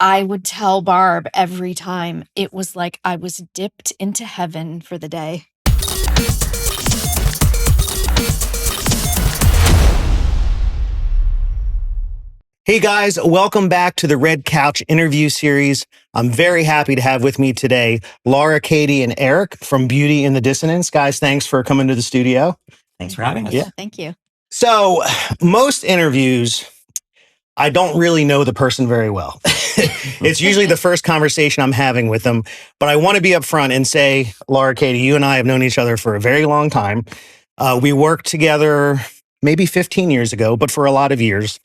I would tell Barb every time, it was like I was dipped into heaven for the day. Hey guys, welcome back to the Red Couch interview series. I'm very happy to have with me today Laura, Katie, and Eric from Beauty and the Dissonance. Guys, thanks for coming to the studio. Thanks for having us. Yeah, thank you. So, most interviews, I don't really know the person very well. It's usually the first conversation I'm having with them, but I want to be upfront and say, Laura, Katie, you and I have known each other for a very long time. We worked together maybe 15 years ago, but for a lot of years.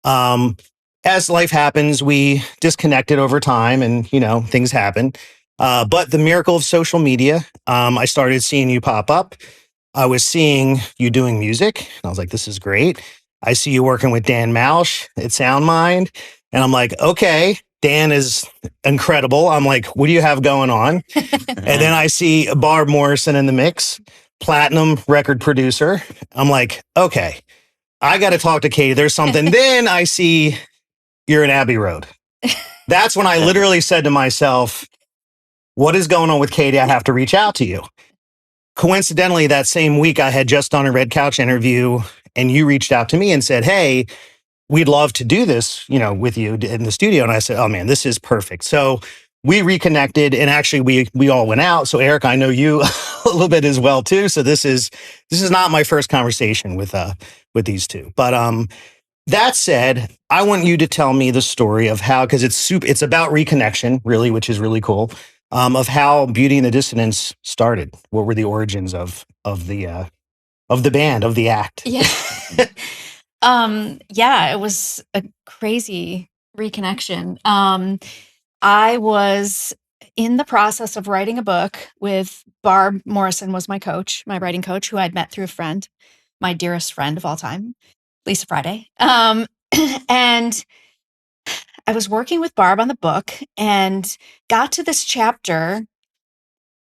As life happens, we disconnected over time and, things happen. But the miracle of social media, I started seeing you pop up. I was seeing you doing music. And I was like, this is great. I see you working with Dan Mausch at SoundMind. And I'm like, okay, Dan is incredible. I'm like, what do you have going on? And then I see Barb Morrison in the mix, platinum record producer. I'm like, okay, I got to talk to Katie. There's something. Then I see you're in Abbey Road. That's when I literally said to myself, what is going on with Katie? I have to reach out to you. Coincidentally, that same week, I had just done a Red Couch interview and you reached out to me and said, hey, we'd love to do this, with you in the studio. And I said, oh man, this is perfect. So we reconnected and actually we all went out. So Eric, I know you a little bit as well too. So this is not my first conversation with these two. But that said, I want you to tell me the story of how, because it's about reconnection, really, which is really cool, of how Beauty and the Dissonance started. What were the origins of the band, of the act? Yeah. It was a crazy reconnection. I was in the process of writing a book with Barb Morrison was my coach, my writing coach, who I'd met through a friend, my dearest friend of all time, Lisa Friday. And I was working with Barb on the book and got to this chapter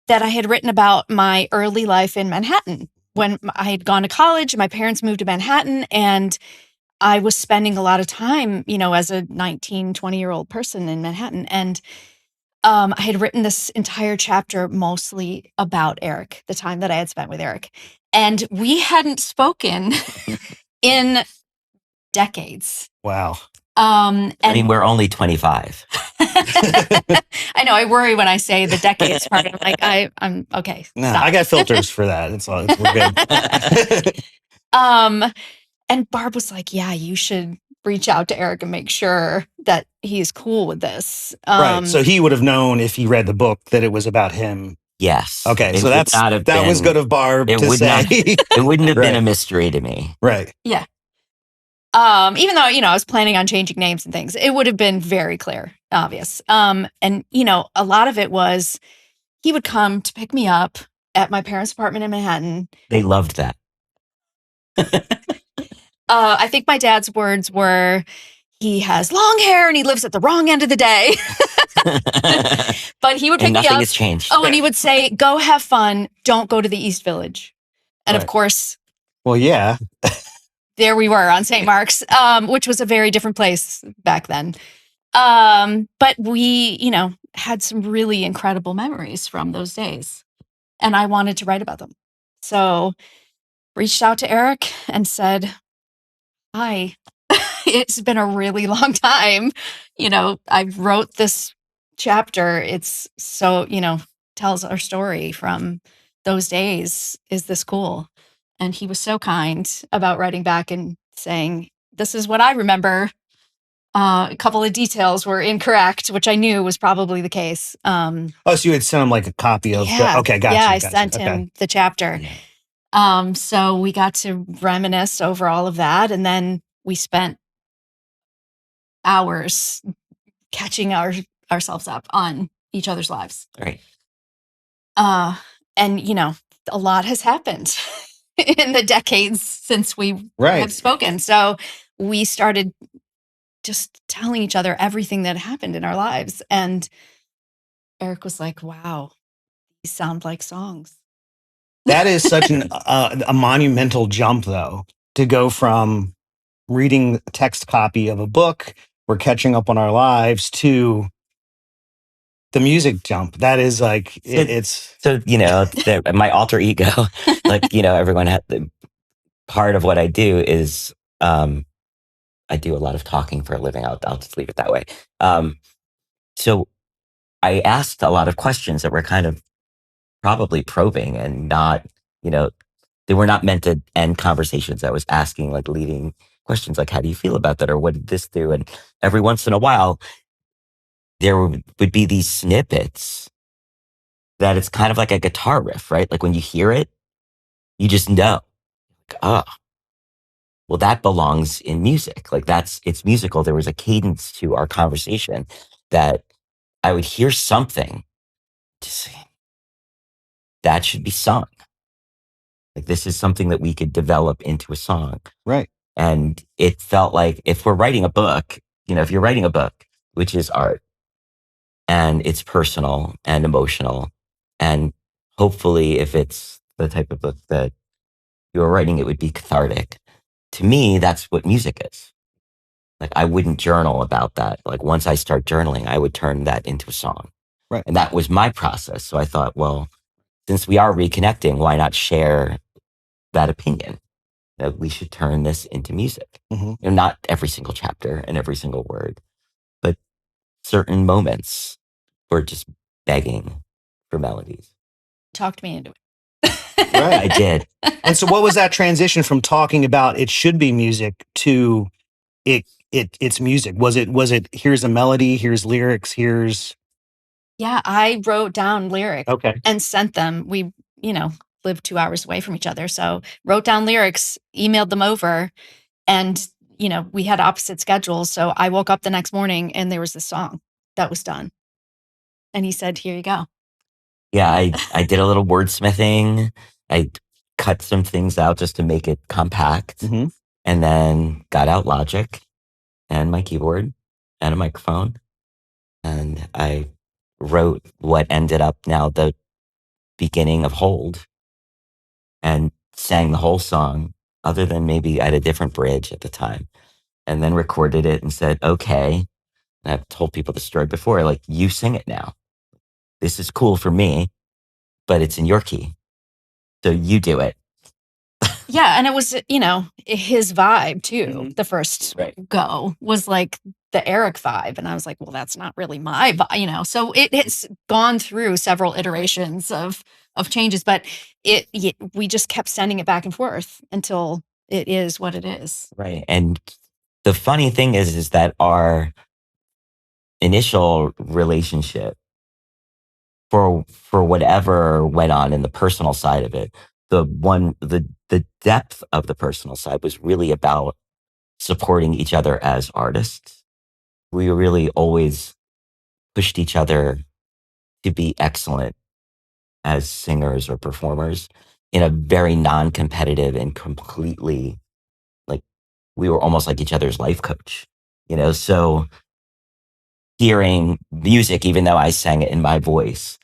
that I had written about my early life in Manhattan. When I had gone to college, my parents moved to Manhattan, and I was spending a lot of time, as a 19, 20-year-old person in Manhattan. And I had written this entire chapter mostly about Eric, the time that I had spent with Eric. And we hadn't spoken in decades. Wow. We're only 25. I know. I worry when I say the decades part. I'm like, I'm okay. No, I got filters for that. We're good. And Barb was like, yeah, you should reach out to Eric and make sure that he's cool with this. Right. So he would have known if he read the book that it was about him. Yes. Okay. So that was good of Barb to say. It wouldn't have been a mystery to me. Right. Yeah. Even though, I was planning on changing names and things, it would have been very clear, obvious. And, a lot of it was he would come to pick me up at my parents' apartment in Manhattan. They loved that. I think my dad's words were, he has long hair and he lives at the wrong end of the day. But he would pick me up. Nothing has changed. Oh, and he would say, go have fun. Don't go to the East Village. And of course. Well, yeah. There we were on St. Mark's, which was a very different place back then. But we, had some really incredible memories from those days. And I wanted to write about them. So reached out to Eric and said, hi, it's been a really long time. I wrote this chapter. It's so, tells our story from those days. Is this cool? And he was so kind about writing back and saying, this is what I remember. A couple of details were incorrect, which I knew was probably the case. So you had sent him like a copy of okay, gotcha. Yeah, I sent him the chapter. So we got to reminisce over all of that. And then we spent hours catching ourselves up on each other's lives. Right. And, a lot has happened in the decades since we have spoken. So we started just telling each other everything that happened in our lives. And Eric was like, wow, these sound like songs. That is such a monumental jump, though, to go from reading a text copy of a book we're catching up on our lives to the music jump. That is like, it's. So, my alter ego, like, everyone had part of what I do is, I do a lot of talking for a living. I'll just leave it that way. So I asked a lot of questions that were kind of probably probing and not, they were not meant to end conversations. I was asking like leading questions like, how do you feel about that? Or what did this do? And every once in a while, there would be these snippets that it's kind of like a guitar riff, right? Like when you hear it, you just know, like, oh, well, that belongs in music. Like it's musical. There was a cadence to our conversation that I would hear something to say, that should be sung. Like this is something that we could develop into a song. Right. And it felt like if we're writing a book, if you're writing a book, which is art, and it's personal and emotional, and hopefully if it's the type of book that you're writing, it would be cathartic. To me, that's what music is. Like I wouldn't journal about that. Like once I start journaling, I would turn that into a song. Right. And that was my process. So I thought, well, since we are reconnecting, why not share that opinion that we should turn this into music? Mm-hmm. Not every single chapter and every single word, but certain moments were just begging for melodies. Talked me into it. Right. I did. And so what was that transition from talking about it should be music to it's music? Was it here's a melody, here's lyrics, here's. Yeah, I wrote down lyrics Okay. and sent them. We, lived 2 hours away from each other. So wrote down lyrics, emailed them over, and, we had opposite schedules. So I woke up the next morning and there was this song that was done. And he said, here you go. Yeah, I did a little wordsmithing. I cut some things out just to make it compact. Mm-hmm. And then got out Logic and my keyboard and a microphone. And I wrote what ended up now the beginning of Hold and sang the whole song, other than maybe I had a different bridge at the time. And then recorded it and said, okay. And I've told people the story before, like, you sing it now. This is cool for me, but it's in your key. So you do it. Yeah. And it was, his vibe too. Mm-hmm. The first go was like the Eric vibe. And I was like, well, that's not really my vibe, So it's gone through several iterations of changes, but we just kept sending it back and forth until it is what it is. Right. And the funny thing is that our initial relationship, for whatever went on in the personal side of it, the depth of the personal side was really about supporting each other as artists. We really always pushed each other to be excellent as singers or performers in a very non-competitive and completely, like, we were almost like each other's life coach, so hearing music, even though I sang it in my voice,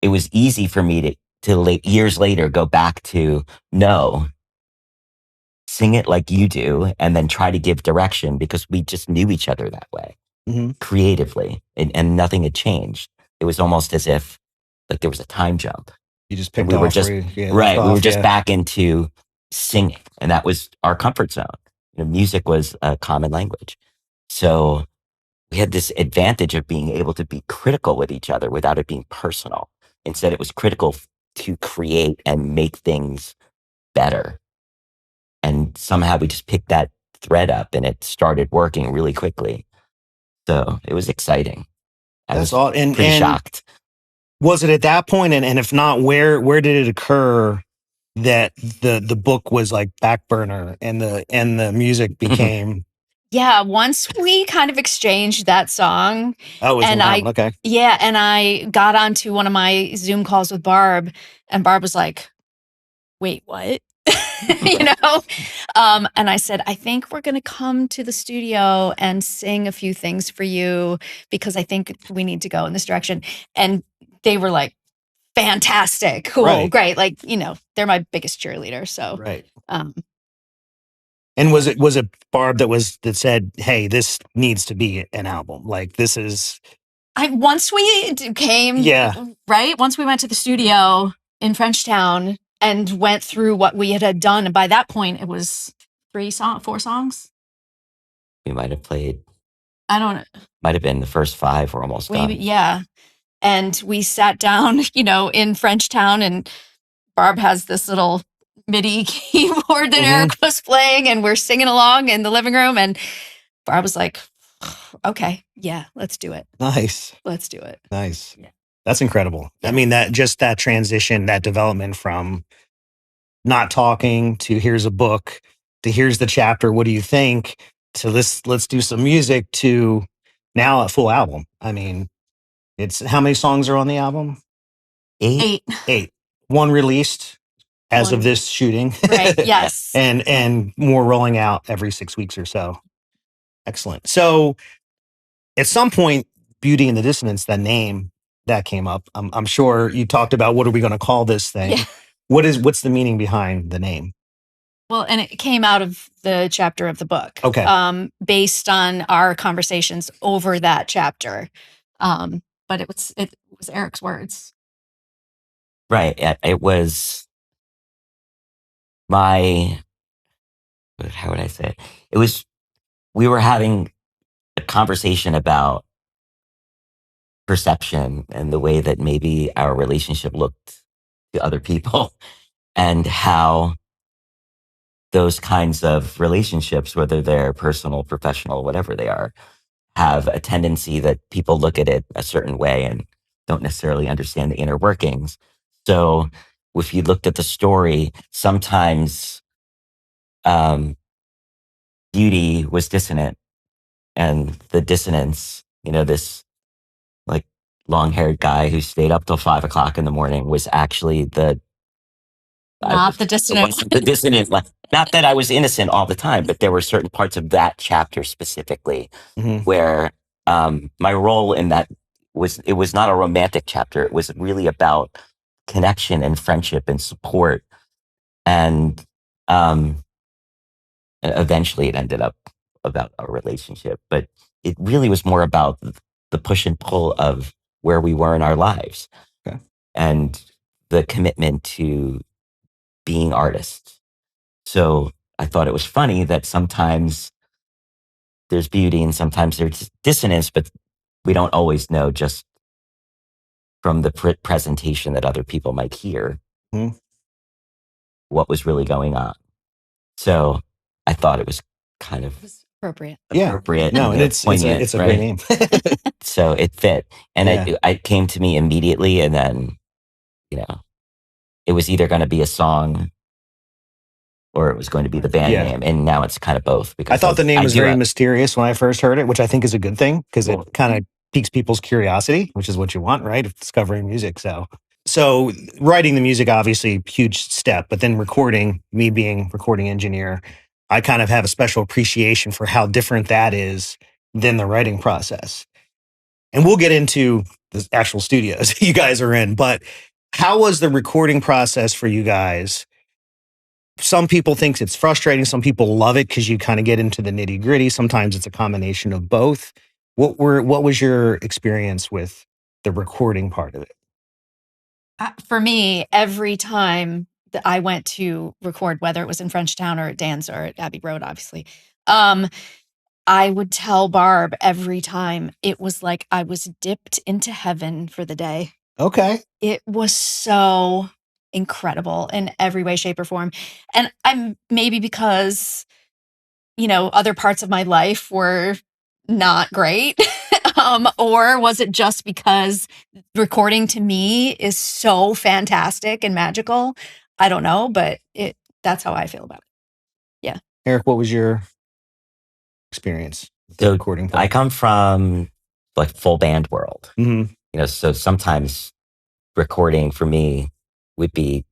it was easy for me to years later go back to, no, sing it like you do, and then try to give direction, because we just knew each other that way, creatively, and nothing had changed. It was almost as if like there was a time jump. You just picked we off. were just right. We were just back into singing, and that was our comfort zone. Music was a common language, so we had this advantage of being able to be critical with each other without it being personal. Instead, it was critical to create and make things better. And somehow we just picked that thread up and it started working really quickly. So it was exciting. I was pretty shocked. Was it at that point, and if not, where did it occur that the book was like back burner and the music became? Yeah, once we kind of exchanged that song, and I got onto one of my Zoom calls with Barb, and Barb was like, "Wait, what?" And I said, "I think we're going to come to the studio and sing a few things for you because I think we need to go in this direction." And they were like, "Fantastic, cool, great!" Like, they're my biggest cheerleader. So, And was it Barb that said, "Hey, this needs to be an album. Like this is." Once we came, right? Once we went to the studio in Frenchtown and went through what we had done, and by that point it was 4 songs. We might have played. I don't know. Might have been the first 5 or almost done. Yeah. And we sat down, in Frenchtown, and Barb has this little MIDI keyboard that Eric was playing, and we're singing along in the living room. And Barb was like, okay, yeah, let's do it. Nice. Let's do it. Nice. Yeah. That's incredible. Yeah. I mean, that transition, that development from not talking to here's a book to here's the chapter, what do you think, to let's do some music, to now a full album. I mean, it's how many songs are on the album? 8. 8. One released as of this shooting. Right. Yes. and more rolling out every 6 weeks or so. Excellent. So at some point, Beauty and the Dissonance, that name that came up. I'm sure you talked about, what are we going to call this thing? Yeah. What's the meaning behind the name? Well, and it came out of the chapter of the book. Okay. Based on our conversations over that chapter. But it was Eric's words. Right. It was how would I say it? We were having a conversation about perception and the way that maybe our relationship looked to other people, and how those kinds of relationships, whether they're personal, professional, whatever they are, have a tendency that people look at it a certain way and don't necessarily understand the inner workings. So if you looked at the story, sometimes Beauty was dissonant, and the dissonance, this like long-haired guy who stayed up till 5 o'clock in the morning, was actually the dissonant. The dissonant. Not that I was innocent all the time, but there were certain parts of that chapter specifically where my role in that it was not a romantic chapter. It was really about connection and friendship and support. And eventually it ended up about a relationship, but it really was more about the push and pull of where we were in our lives. Okay. And the commitment to being artists. So I thought it was funny that sometimes there's beauty and sometimes there's dissonance, but we don't always know just from the presentation that other people might hear what was really going on. So I thought it was kind of appropriate. No, and it's a great name. So it fit. And it came to me immediately, and then, it was either going to be a song or it was going to be the band name. And now it's kind of both. Because I thought the name was very mysterious when I first heard it, which I think is a good thing, because it kind of piques people's curiosity, which is what you want, right? Discovering music. So writing the music, obviously, huge step, but then recording, me being recording engineer, I kind of have a special appreciation for how different that is than the writing process. And we'll get into the actual studios you guys are in, but how was the recording process for you guys? Some people think it's frustrating. Some people love it because you kind of get into the nitty gritty. Sometimes it's a combination of both. What was your experience with the recording part of it? For me, every time that I went to record, whether it was in Frenchtown or at Dan's or at Abbey Road, obviously, I would tell Barb every time, it was like I was dipped into heaven for the day. Okay. It was so incredible in every way, shape, or form. And I'm maybe because, other parts of my life were not great. Or was it just because recording to me is so fantastic and magical? I don't know, but that's how I feel about it. Yeah. Eric, what was your experience with the recording part? I come from full band world. So sometimes recording for me would be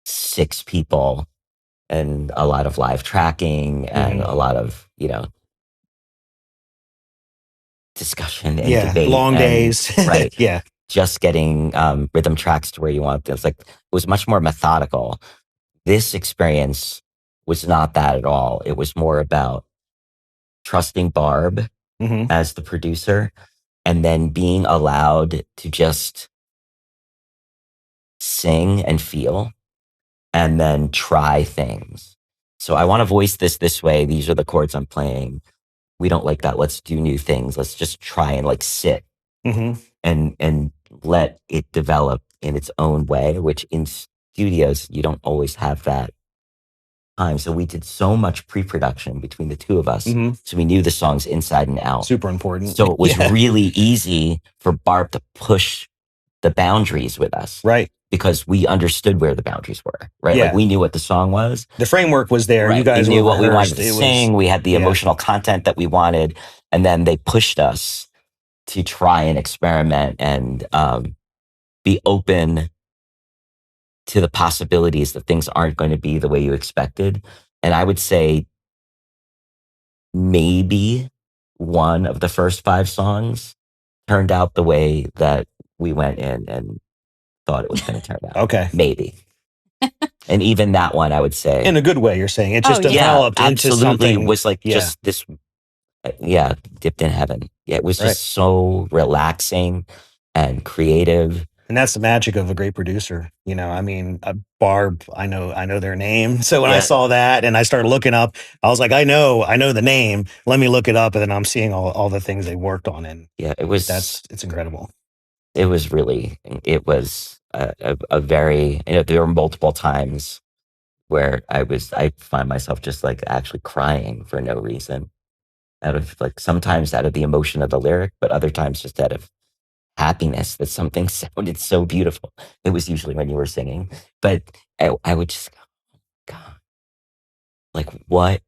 6 people and a lot of live tracking and a lot of, discussion and debate. Long days. Right. Yeah. Just getting rhythm tracks to where you want them. It was much more methodical. This experience was not that at all. It was more about trusting Barb as the producer and then being allowed to just sing and feel and then try things. So I want to voice this way. These are the chords I'm playing. We don't like that. Let's do new things. Let's just try and like sit and let it develop in its own way, which in studios, you don't always have that time. So we did so much pre-production between the two of us. So we knew the songs inside and out. Super important. So it was really easy for Barb to push the boundaries with us. Right. Because we understood where the boundaries were, right? Yeah. Like we knew what the song was. The framework was there. Right. You guys we knew were what we wanted to sing. We had the emotional content that we wanted. And then they pushed us to try and experiment and be open to the possibilities that things aren't going to be the way you expected. And I would say maybe one of the first 5 songs turned out the way that we went in and thought it was going to turn out. Okay. Maybe. And even that one, I would say. In a good way, you're saying. It just developed into something. It was like just this, dipped in heaven. Yeah, it was just so relaxing and creative. And that's the magic of a great producer. You know, I mean, Barb, I know their name. So when I saw that and I started looking up, I was like, I know the name. Let me look it up. And then I'm seeing all the things they worked on. And it's incredible. It was a very, there were multiple times where I find myself just like actually crying for no reason, sometimes out of the emotion of the lyric, but other times just out of happiness that something sounded so beautiful. It was usually when you were singing, but I would just go, oh God, like what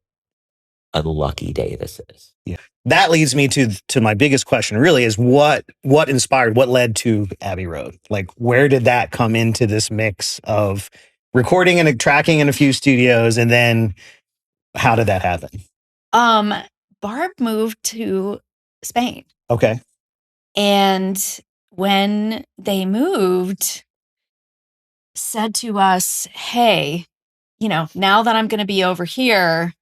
a lucky day this is. Yeah. That leads me to my biggest question really is what inspired, what led to Abbey Road? Like where did that come into this mix of recording and tracking in a few studios? And then how did that happen? Barb moved to Spain. Okay. And when they moved, said to us, hey, now that I'm going to be over here,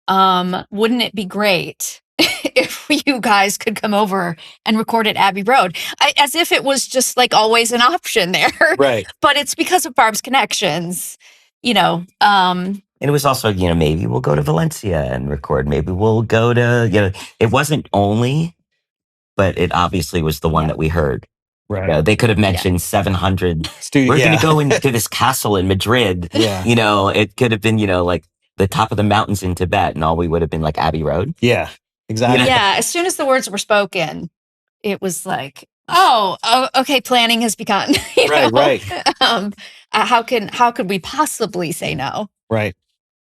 wouldn't it be great if you guys could come over and record at Abbey Road? As if it was just like always an option there. Right. But it's because of Barb's connections, And it was also, maybe we'll go to Valencia and record. Maybe we'll go to, it wasn't only, but it obviously was the one that we heard. Right. They could have mentioned 700. We're going to go into this castle in Madrid. Yeah. It could have been, like the top of the mountains in Tibet, and all we would have been like Abbey Road. Yeah, exactly. Yeah. As soon as the words were spoken, it was like, oh, okay. Planning has begun. Right. How could we possibly say no? Right.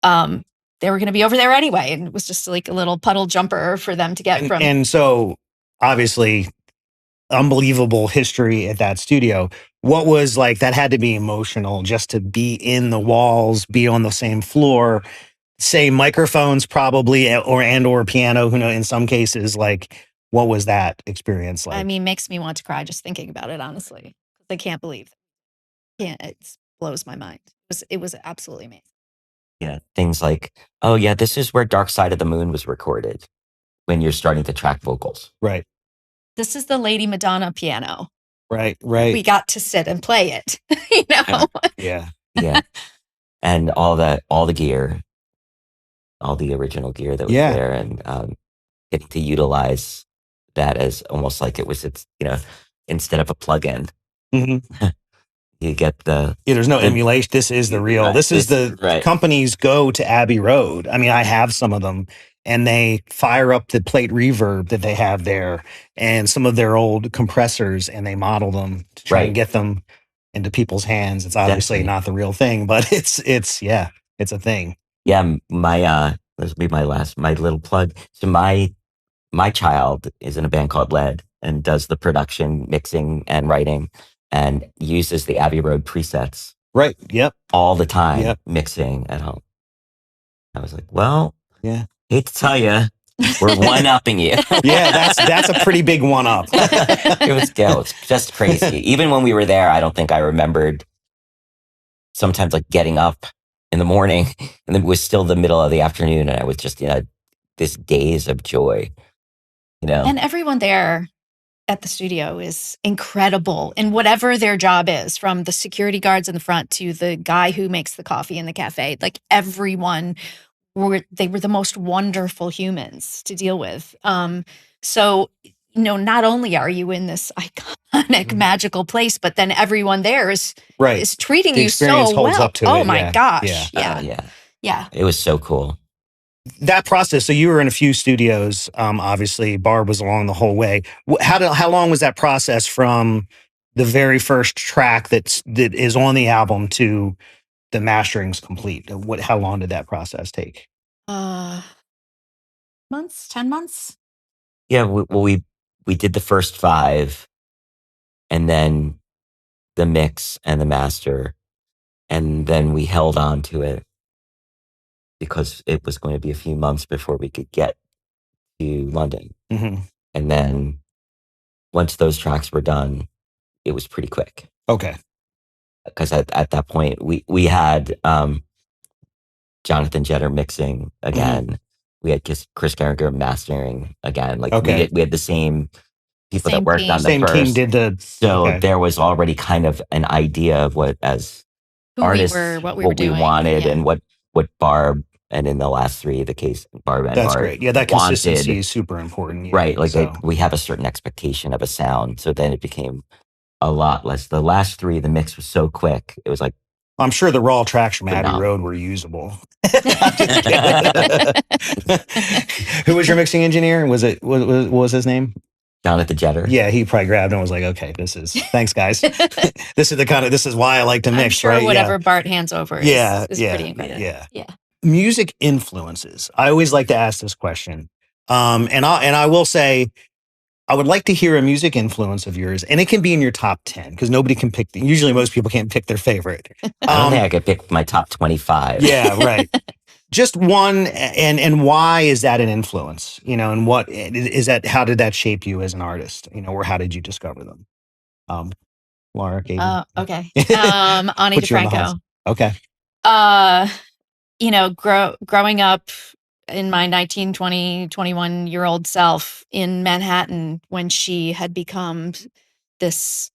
They were going to be over there anyway, and it was just like a little puddle jumper for them to get from. And so, obviously, unbelievable history at that studio. What was like that had to be emotional just to be in the walls, be on the same floor, same microphones probably, or piano. Who knows? In some cases, like what was that experience like? I mean, makes me want to cry just thinking about it. Honestly, I can't believe. It blows my mind. It was absolutely amazing. Yeah, things like, oh yeah, this is where Dark Side of the Moon was recorded when you're starting to track vocals. Right. This is the Lady Madonna piano. Right. We got to sit and play it, Yeah. And all the gear, all the original gear that was there, and getting to utilize that as almost like it's instead of a plug-in. Mm-hmm. You get there's no emulation. This is the real. Right, this is the companies go to Abbey Road. I mean, I have some of them, and they fire up the plate reverb that they have there, and some of their old compressors, and they model them to try and get them into people's hands. It's obviously not the real thing, but it's a thing. Yeah, this will be my little plug. So my child is in a band called Lead and does the production, mixing, and writing, and uses the Abbey Road presets. Right. Yep. All the time, mixing at home. I was like, well, hate to tell you, we're one-upping you. Yeah, that's a pretty big one-up. It was just crazy. Even when we were there, I don't think I remembered sometimes like getting up in the morning, and it was still the middle of the afternoon, and I was just in this daze of joy, And everyone there at the studio is incredible in whatever their job is, from the security guards in the front to the guy who makes the coffee in the cafe. Like, everyone they were the most wonderful humans to deal with. So, not only are you in this iconic, magical place, but then everyone there is treating the you experience so holds well. up to oh it. my gosh. Yeah. It was so cool. That process. So you were in a few studios. Obviously, Barb was along the whole way. How long was that process from the very first track that is on the album to the mastering's complete? How long did that process take? 10 months. Yeah, we did the first 5, and then the mix and the master, and then we held on to it because it was going to be a few months before we could get to London. Mm-hmm. And then once those tracks were done, it was pretty quick. Okay. Because at that point, we had Jonathan Jetter mixing again. Mm-hmm. We had Chris Gallagher mastering again. Like, we had the same people that worked on the same first. Team did the. So there was already kind of an idea of what, as who artists, we were, what we wanted, and what Barb, and in the last 3, the case Barb and That's Barb great. Yeah, that consistency is super important. Yeah, right. Like, we have a certain expectation of a sound. So then it became a lot less. The last 3, the mix was so quick. It was like, I'm sure the raw tracks from Abbey Road were usable. Who was your mixing engineer? What was his name? Jonathan Jetter. Yeah, he probably grabbed and was like, "Okay, thanks, guys. this is why I like to mix." I'm sure right? Whatever Bart hands over is pretty incredible. Yeah. Music influences. I always like to ask this question, and I will say, I would like to hear a music influence of yours, and it can be in your top 10 because nobody can pick. Usually, most people can't pick their favorite. I don't think I could pick my top 25. Yeah, right. Just one, and why is that an influence? And what is that? How did that shape you as an artist? Or how did you discover them? Laura, Katie. Okay. Ani DeFranco. Okay. Growing up in my 19, 20, 21-year-old self in Manhattan, when she had become this,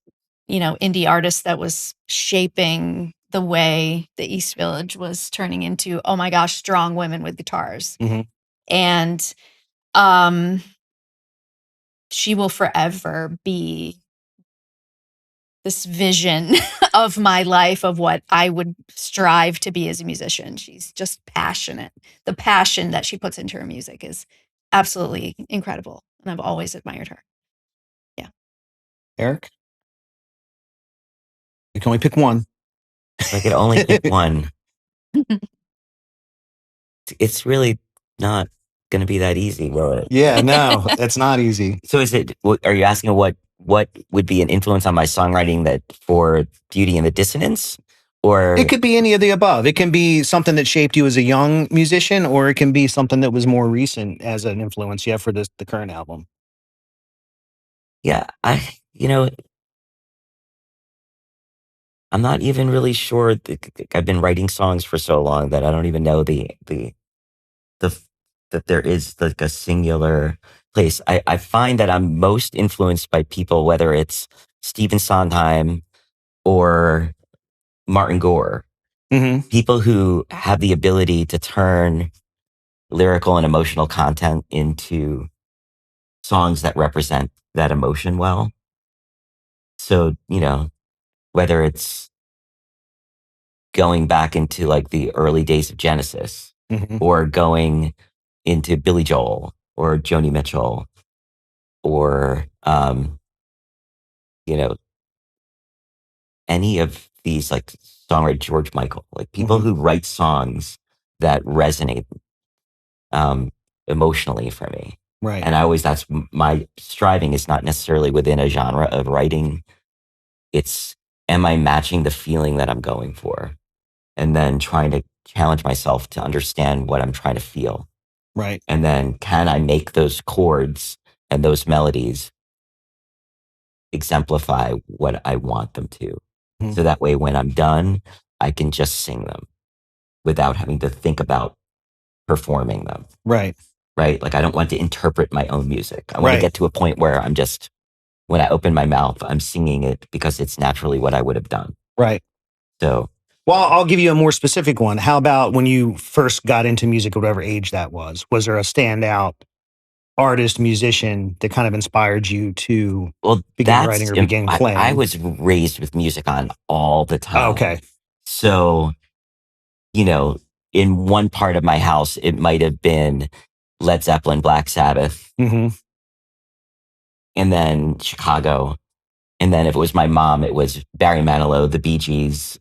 indie artist that was shaping the way the East Village was turning into, oh my gosh, strong women with guitars. Mm-hmm. And she will forever be this vision of my life, of what I would strive to be as a musician. She's just passionate. The passion that she puts into her music is absolutely incredible. And I've always admired her. Yeah. Eric? You can only pick one. If I could only pick one. It's really not going to be that easy, will it? Yeah, no, it's not easy. So are you asking what would be an influence on my songwriting that for Beauty and the Dissonance? Or it could be any of the above. It can be something that shaped you as a young musician, or it can be something that was more recent as an influence for the current album. Yeah, I'm not even really sure. I've been writing songs for so long that I don't even know that there is like a singular place. I find that I'm most influenced by people, whether it's Stephen Sondheim or Martin Gore, mm-hmm. people who have the ability to turn lyrical and emotional content into songs that represent that emotion well. So, whether it's going back into like the early days of Genesis, mm-hmm. or going into Billy Joel or Joni Mitchell, or any of these, like songwriter George Michael, like people mm-hmm. who write songs that resonate emotionally for me. Right. And that's my striving is not necessarily within a genre of writing. It's, am I matching the feeling that I'm going for? And then trying to challenge myself to understand what I'm trying to feel. Right. And then can I make those chords and those melodies exemplify what I want them to? Mm-hmm. So that way, when I'm done, I can just sing them. without having to think about performing them. Right. Right. Like I don't want to interpret my own music. I want to Right. get to a point where I'm just, when I open my mouth, I'm singing it because it's naturally what I would have done. Right. So, well, I'll give you a more specific one. How about when you first got into music, whatever age that was? Was there a standout artist, musician that kind of inspired you to well, begin writing or begin playing? I was raised with music on all the time. Okay. So, you know, in one part of my house, it might have been Led Zeppelin, Black Sabbath, Mm-hmm. and then Chicago. And then if it was my mom, it was Barry Manilow, the Bee Gees,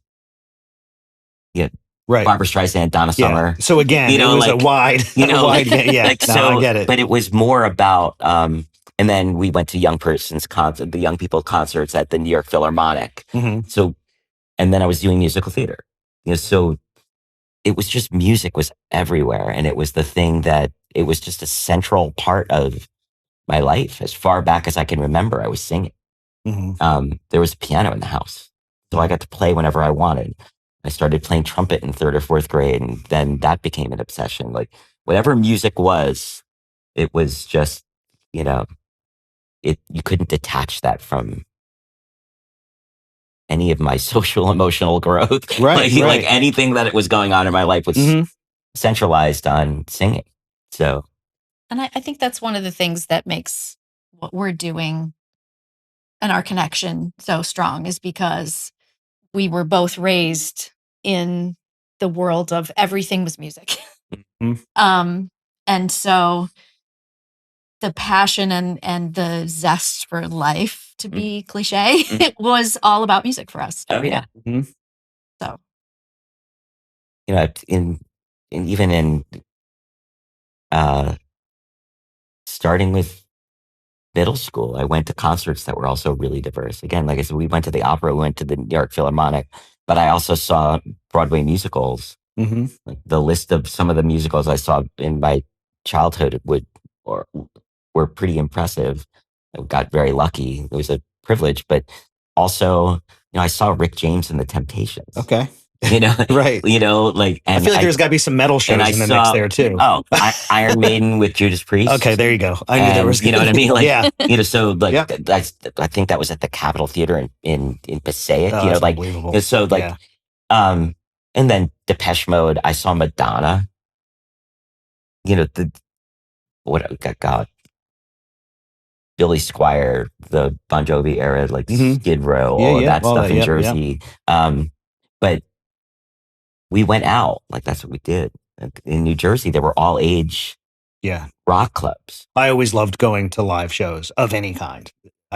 Right. Barbra Streisand, Donna Summer. So again, it was a wide, like, yeah. Like, I get it. But it was more about, and then we went to young person's concert, the young people concerts at the New York Philharmonic. Mm-hmm. So, and then I was doing musical theater. So it was just music was everywhere, and it was the thing that it was just a central part of my life as far back as I can remember. I was singing. Mm-hmm. There was a piano in the house, so I got to play whenever I wanted. I started playing trumpet in 3rd or 4th grade, and then that became an obsession. Like whatever music was, it was just, you couldn't detach that from any of my social emotional growth. Right. Like anything that was going on in my life was Mm-hmm. centralized on singing. So, and I think that's one of the things that makes what we're doing and our connection so strong, is because we were both raised in the world of everything was music. Mm-hmm. And so the passion and the zest for life, to be cliche, it was all about music for us. Oh yeah. Mm-hmm. So, even in starting with middle school, I went to concerts that were also really diverse. Again, like I said, we went to the opera, we went to the New York Philharmonic, but I also saw Broadway musicals. Mm-hmm. Like the list of some of the musicals I saw in my childhood were pretty impressive. I got very lucky. It was a privilege, but also, I saw Rick James and the Temptations. Okay. Right. Like, and I feel like there's got to be some metal shows in the mix there too. Oh, Iron Maiden with Judas Priest. Okay, there you go. I knew there was. You know what I mean? Like, yeah. So like, I think that was at the Capitol Theater in Passaic. Oh, that's unbelievable. So like, and then Depeche Mode. I saw Madonna. God, Billy Squier, the Bon Jovi era, like Skid Row, all of that stuff in Jersey. But we went out, like that's what we did. In New Jersey, there were all age rock clubs. I always loved going to live shows of any kind.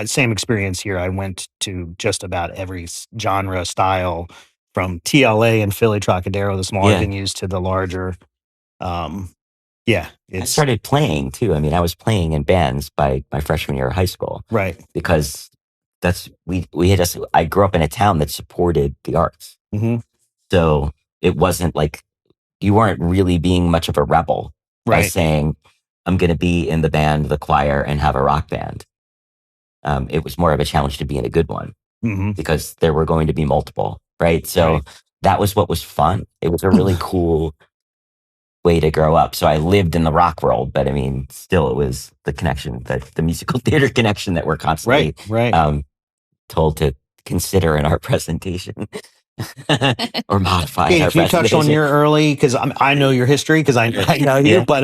Same experience here. I went to just about every genre, style, from TLA and Philly Trocadero, the smaller venues, to the larger. I started playing too. I mean, I was playing in bands by my freshman year of high school. Right. Because I grew up in a town that supported the arts. Mm-hmm. So it wasn't like you weren't really being much of a rebel by saying, I'm going to be in the band, the choir, and have a rock band. It was more of a challenge to be in a good one because there were going to be multiple, right? So that was what was fun. It was a really cool way to grow up. So I lived in the rock world, but I mean, still it was the connection, the musical theater connection that we're constantly told to consider in our presentation. Or modify. Can you touch on your early, because I know your history because I know you, but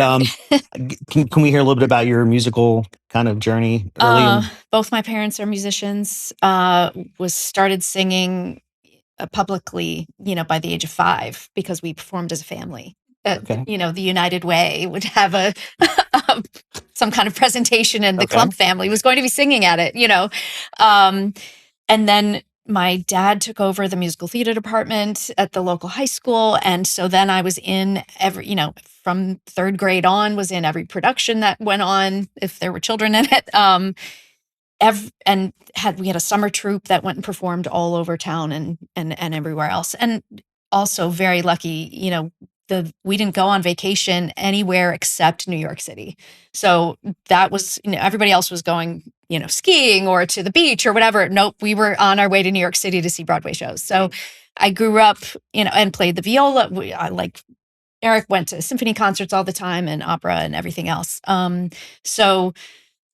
can we hear a little bit about your musical kind of journey early? Both my parents are musicians. Started singing publicly, by the age of 5 because we performed as a family. The United Way would have some kind of presentation, and the Clump family was going to be singing at it. And then my dad took over the musical theater department at the local high school. And so then I was in from 3rd grade on, was in every production that went on, if there were children in it. We had a summer troupe that went and performed all over town and everywhere else. And also very lucky, we didn't go on vacation anywhere except New York City. So that was, everybody else was going skiing or to the beach or whatever. Nope, we were on our way to New York City to see Broadway shows. So I grew up, and played the viola. Eric went to symphony concerts all the time and opera and everything else. So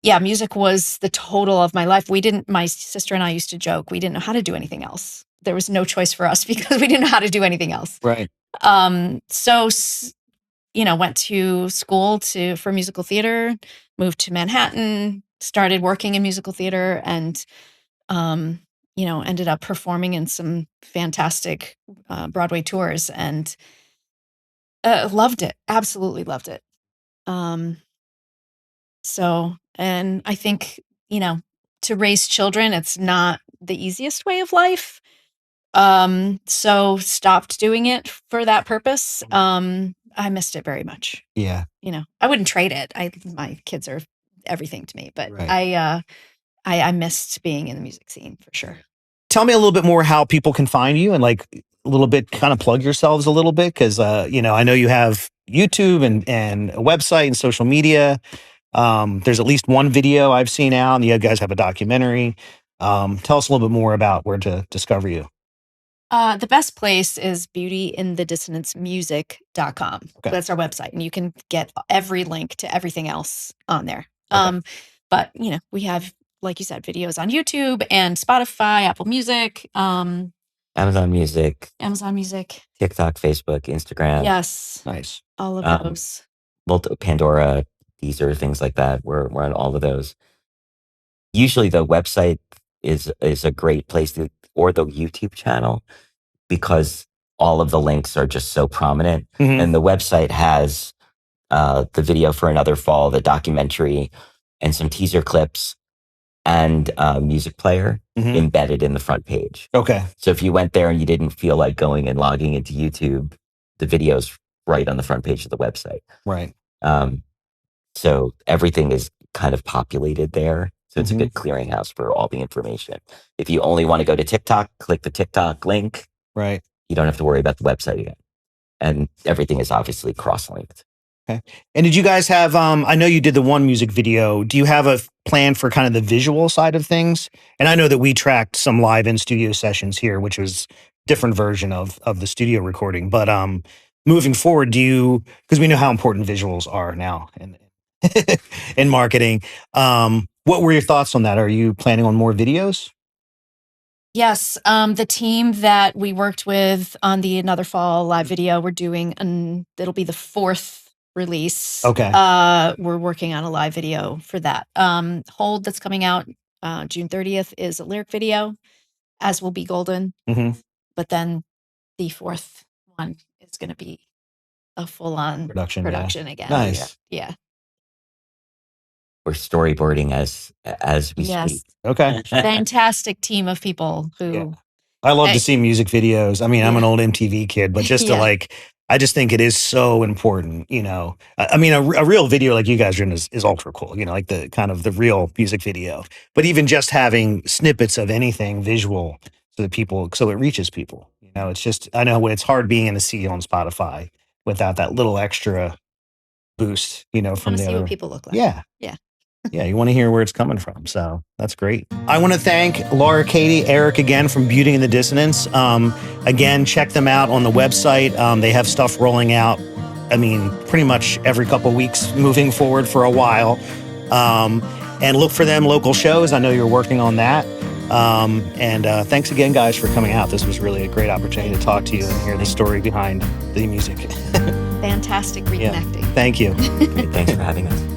yeah, music was the total of my life. My sister and I used to joke, we didn't know how to do anything else. There was no choice for us because we didn't know how to do anything else. Right. So, went to school for musical theater, moved to Manhattan, started working in musical theater, and, ended up performing in some fantastic Broadway tours, and loved it. Absolutely loved it. And I think, to raise children, it's not the easiest way of life. So stopped doing it for that purpose. I missed it very much. Yeah. I wouldn't trade it. My kids are everything to me, but right. I missed being in the music scene for sure. Tell me a little bit more how people can find you, and like a little bit, kind of plug yourselves a little bit. Cause, I know you have YouTube and a website and social media. There's at least one video I've seen out, and you guys have a documentary. Tell us a little bit more about where to discover you. The best place is beautyindithedissonancemusic.com. Okay. That's our website, and you can get every link to everything else on there. Okay. But we have, like you said, videos on YouTube and Spotify, Apple Music, Amazon Music, TikTok, Facebook, Instagram. Yes. Nice. All of those. Pandora, Deezer, things like that. We're on all of those. Usually the website is a great place or the YouTube channel, because all of the links are just so prominent. Mm-hmm. And the website has the video for Another Fall, the documentary, and some teaser clips, and a music player embedded in the front page. Okay. So if you went there and you didn't feel like going and logging into YouTube, the video's right on the front page of the website. Right. So everything is kind of populated there. So it's a good clearinghouse for all the information. If you only want to go to TikTok, click the TikTok link. Right. You don't have to worry about the website again. And everything is obviously cross-linked. Okay. And did you guys have, I know you did the one music video. Do you have a plan for kind of the visual side of things? And I know that we tracked some live in studio sessions here, which was different version of the studio recording. But moving forward, because we know how important visuals are now in marketing. What were your thoughts on that? Are you planning on more videos? Yes. The team that we worked with on the Another Fall live video, we're doing, it'll be the 4th release. Okay. We're working on a live video for that. Hold, that's coming out June 30th, is a lyric video, as will be Golden. Mm-hmm. But then the 4th one is going to be a full-on production again. Nice. Yeah. We're storyboarding as we speak. Okay. Fantastic team of people who... Yeah. I love to see music videos. I mean, I'm an old MTV kid, but just to I just think it is so important, I mean, a real video like you guys are in is ultra cool, like the kind of the real music video. But even just having snippets of anything visual so it reaches people, it's just, I know it's hard being in a sea on Spotify without that little extra boost, from the other. See what people look like. Yeah. Yeah. Yeah, you want to hear where it's coming from. So that's great. I want to thank Laura, Katie, Eric again from Beauty and the Dissonance. Again, check them out on the website. They have stuff rolling out, pretty much every couple of weeks moving forward for a while. And look for them local shows. I know you're working on that. And thanks again, guys, for coming out. This was really a great opportunity to talk to you and hear the story behind the music. Fantastic reconnecting. Yeah. Thank you. Thanks for having us.